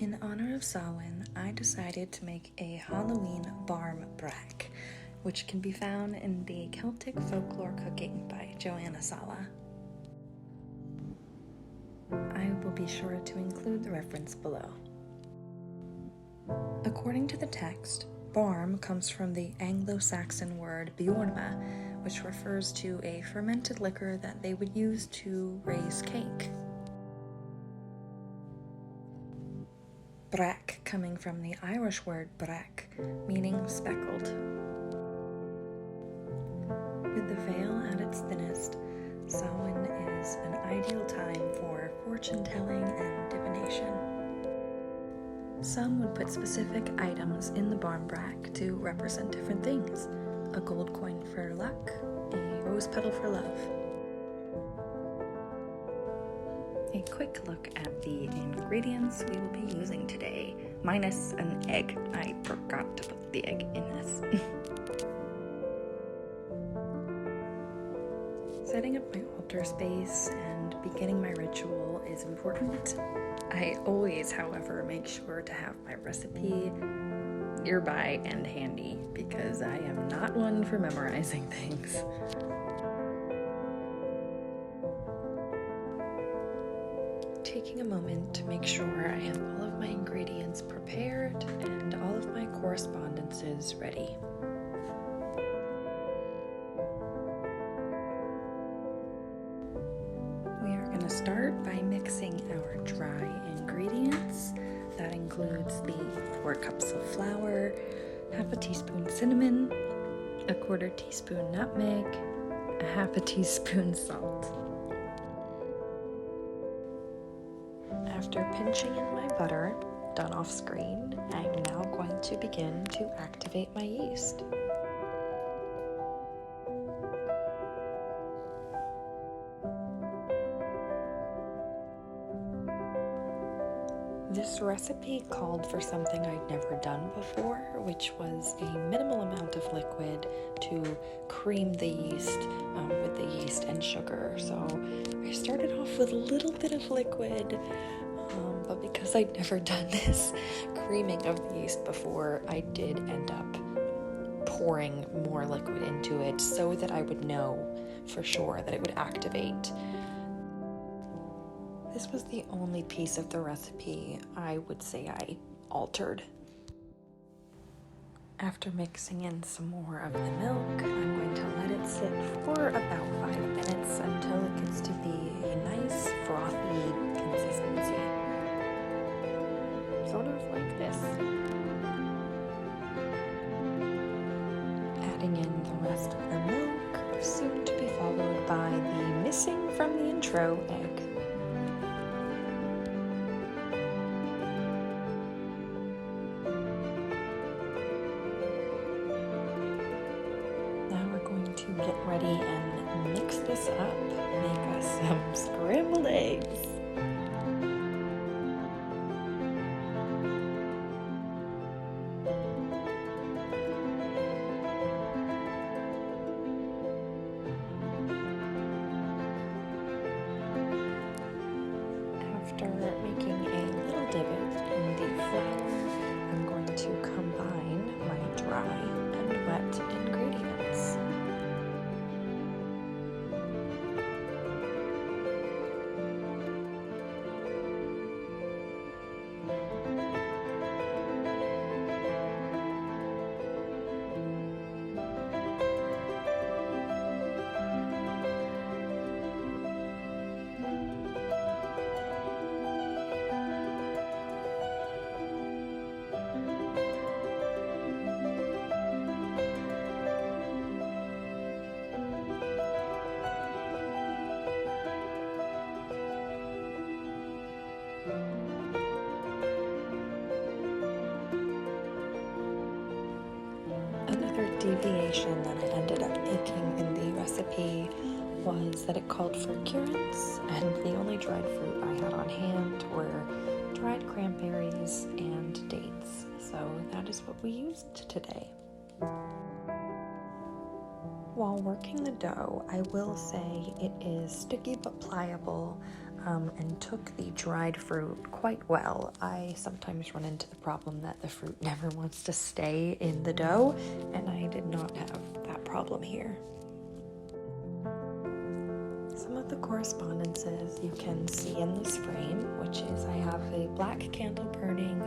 In honor of Samhain, I decided to make a Hallowe'en Barm Brack, which can be found in the Celtic Folklore Cooking by Joanne Asala. I will be sure to include the reference below. According to the text, barm comes from the Anglo-Saxon word bjornma, which refers to a fermented liquor that they would use to raise cake. Brack coming from the Irish word brack, meaning speckled. With the veil at its thinnest, Samhain is an ideal time for fortune-telling and divination. Some would put specific items in the barm brack to represent different things: a gold coin for luck, a rose petal for love. A quick look at the ingredients we will be using today, minus an egg. I forgot to put the egg in this. Setting up my altar space and beginning my ritual is important. I always, however, make sure to have my recipe nearby and handy because I am not one for memorizing things. Taking a moment to make sure I have all of my ingredients prepared and all of my correspondences ready. We are going to start by mixing our dry ingredients. That includes the 4 cups of flour, half a teaspoon cinnamon, a 1/4 teaspoon nutmeg, a half a teaspoon salt. After pinching in my butter, done off screen, I'm now going to begin to activate my yeast. This recipe called for something I'd never done before, which was a minimal amount of liquid to cream the yeast with the yeast and sugar. So I started off with a little bit of liquid, but because I'd never done this creaming of the yeast before, I did end up pouring more liquid into it so that I would know for sure that it would activate. This was the only piece of the recipe I would say I altered. After mixing in some more of the milk, I'm going to let it sit for about 5 minutes until it gets to be a nice frothy consistency. Sort of like this. Adding in the rest of the milk, soon to be followed by the missing from the intro egg. To get ready and mix this up, make us some scrambled eggs. After making a little divot in the flour, I'm going to combine my dry and wet ingredients. Another deviation that I ended up making in the recipe was that it called for currants, and the only dried fruit I had on hand were dried cranberries and dates. So that is what we used today. while working the dough, I will say it is sticky but pliable, and took the dried fruit quite well. I sometimes run into the problem that the fruit never wants to stay in the dough, and I did not have that problem here. Some of the correspondences you can see in this frame, which is I have a black candle burning,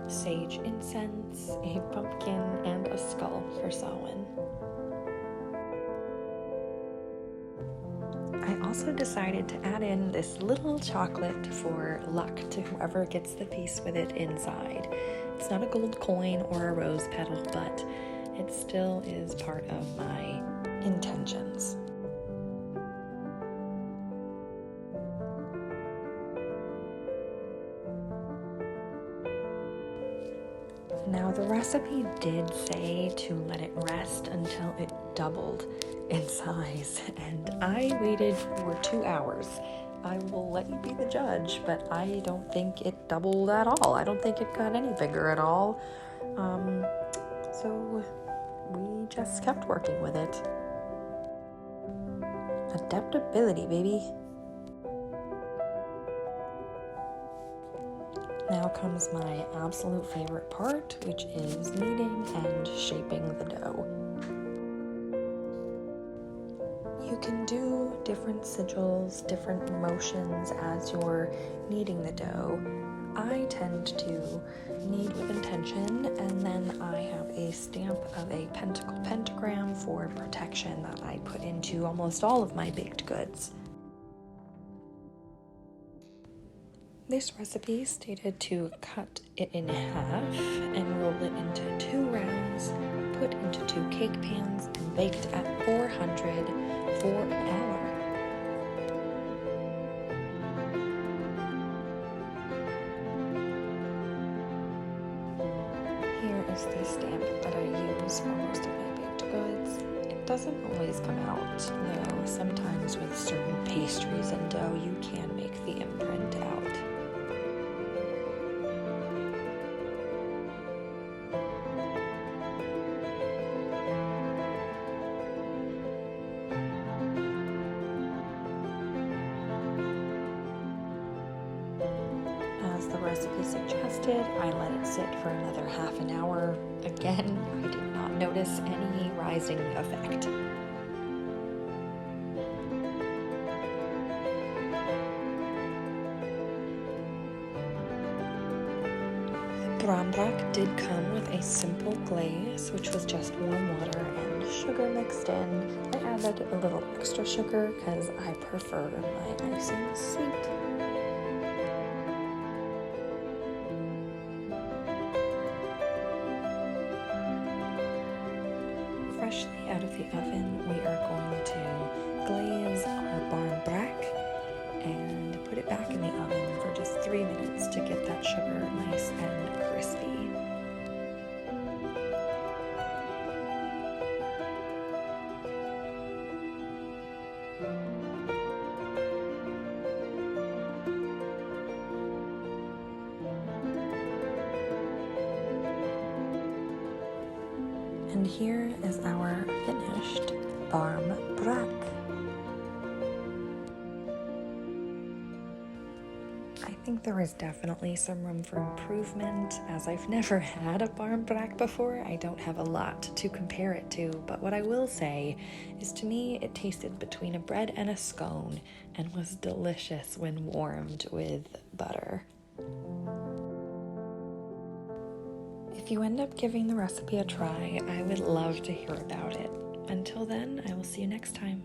sage incense, a pumpkin, and a skull for Samhain. I also decided to add in this little chocolate for luck to whoever gets the piece with it inside. It's not a gold coin or a rose petal, but it still is part of my intentions. Now, the recipe did say to let it rest until it doubled in size, and I waited for 2 hours. I will let you be the judge, but I don't think it doubled at all. I don't think it got any bigger at all. So we just kept working with it. Adaptability, baby. Now comes my absolute favorite part, which is kneading and shaping the dough. You can do different sigils, different motions as you're kneading the dough. I tend to knead with intention, and then I have a stamp of a pentagram for protection that I put into almost all of my baked goods. This recipe stated to cut it in half and roll it into 2 rounds, put into 2 cake pans, and baked at 400 for an hour. Here is the stamp that I use for most of my baked goods. It doesn't always come out, though sometimes with certain pastries and dough you can make the imprint out. As the recipe suggested, I let it sit for another half an hour. Again, I did not notice any rising effect. The Barm Brack did come with a simple glaze, which was just warm water and sugar mixed in. I added a little extra sugar because I prefer my icing sweet. Freshly out of the oven, we are going to glaze our Barm Brack and put it back in the oven for just 3 minutes to get that sugar nice and crispy. And here is our finished Barm Brack. I think there is definitely some room for improvement, as I've never had a Barm Brack before. I don't have a lot to compare it to, but what I will say is, to me, it tasted between a bread and a scone and was delicious when warmed with butter. If you end up giving the recipe a try, I would love to hear about it. Until then, I will see you next time.